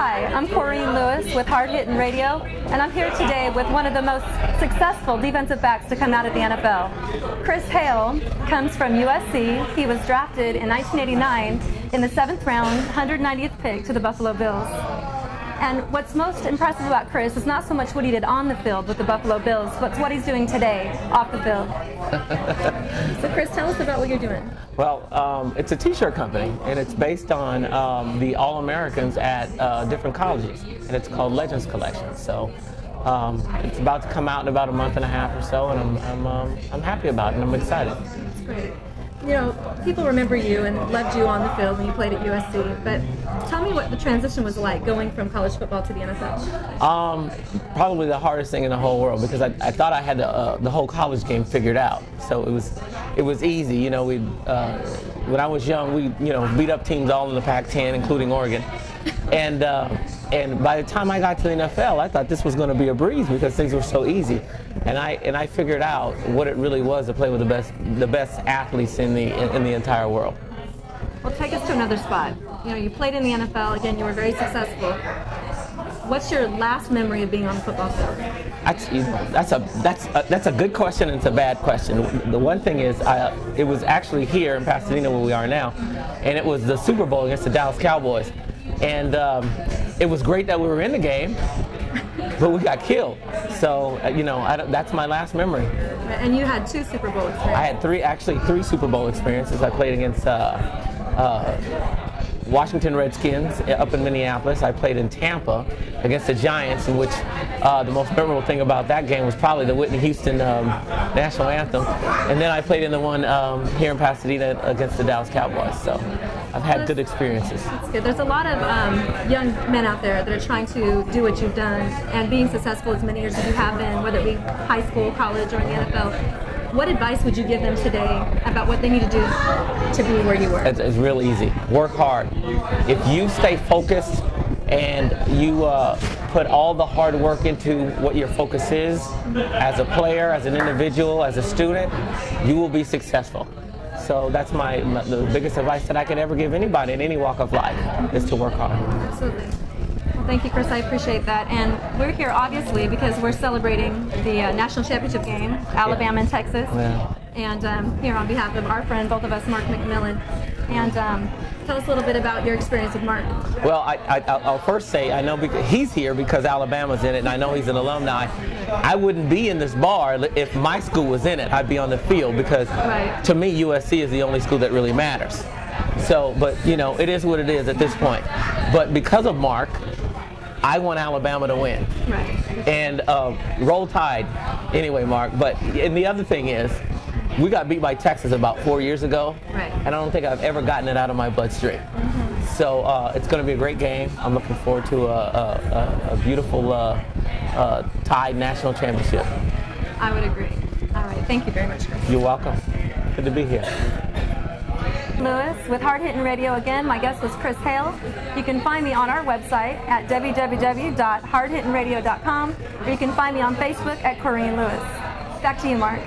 Hi, I'm Corine Lewis with Hard Hittin Radio, and I'm here today with one of the most successful defensive backs to come out of the NFL. Chris Hale comes from USC. He was drafted in 1989 in the 7th round, 190th pick to the Buffalo Bills. And what's most impressive about Chris is not so much what he did on the field with the Buffalo Bills, but what he's doing today off the field. So Chris, tell us about what you're doing. Well, it's a t-shirt company, and it's based on the All-Americans at different colleges, and it's called Legends Collection. So it's about to come out in about a month and a half or so, and I'm happy about it, and I'm excited. That's great. You know, people remember you and loved you on the field when you played at USC, but tell me what the transition was like going from college football to the NFL. Probably the hardest thing in the whole world, because I thought I had the whole college game figured out. So it was easy. You know, when I was young, we beat up teams all in the Pac-10, including Oregon. And by the time I got to the NFL, I thought this was going to be a breeze because things were so easy. And I figured out what it really was to play with the best athletes in the entire world. Well, take us to another spot. You know, you played in the NFL. Again, you were very successful. What's your last memory of being on the football field? That's a good question, and it's a bad question. The one thing is, it was actually here in Pasadena where we are now, and it was the Super Bowl against the Dallas Cowboys. And it was great that we were in the game, but we got killed. So, that's my last memory. And you had 2 Super Bowl experiences. I had three Super Bowl experiences. I played against Washington Redskins up in Minneapolis. I played in Tampa against the Giants, in which the most memorable thing about that game was probably the Whitney Houston national anthem. And then I played in the one here in Pasadena against the Dallas Cowboys. So I've had good experiences. That's good. There's a lot of young men out there that are trying to do what you've done and being successful as many years as you have been, whether it be high school, college, or in the NFL. What advice would you give them today about what they need to do to be where you were? It's real easy. Work hard. If you stay focused and you put all the hard work into what your focus is, as a player, as an individual, as a student, you will be successful. So that's the biggest advice that I could ever give anybody in any walk of life, is to work hard. Absolutely. Well, thank you, Chris. I appreciate that. And we're here, obviously, because we're celebrating the national championship game, Alabama and Texas. Yeah. And here on behalf of our friend, both of us, Mark McMillan. And tell us a little bit about your experience with Mark. Well, I'll first say, I know because he's here because Alabama's in it, and I know he's an alumni. I wouldn't be in this bar if my school was in it. I'd be on the field because, to me, USC is the only school that really matters. So, but, it is what it is at this point. But because of Mark, I want Alabama to win. Right. And roll tide. Anyway, Mark. And the other thing is, we got beat by Texas about 4 years ago, right. And I don't think I've ever gotten it out of my bloodstream. Mm-hmm. So it's going to be a great game. I'm looking forward to a beautiful tied national championship. I would agree. All right. Thank you very much, Chris. You're welcome. Good to be here. Lewis with Hard Hittin Radio again. My guest was Chris Hale. You can find me on our website at www.hardhittinradio.com, or you can find me on Facebook at Corine Lewis. Back to you, Mark.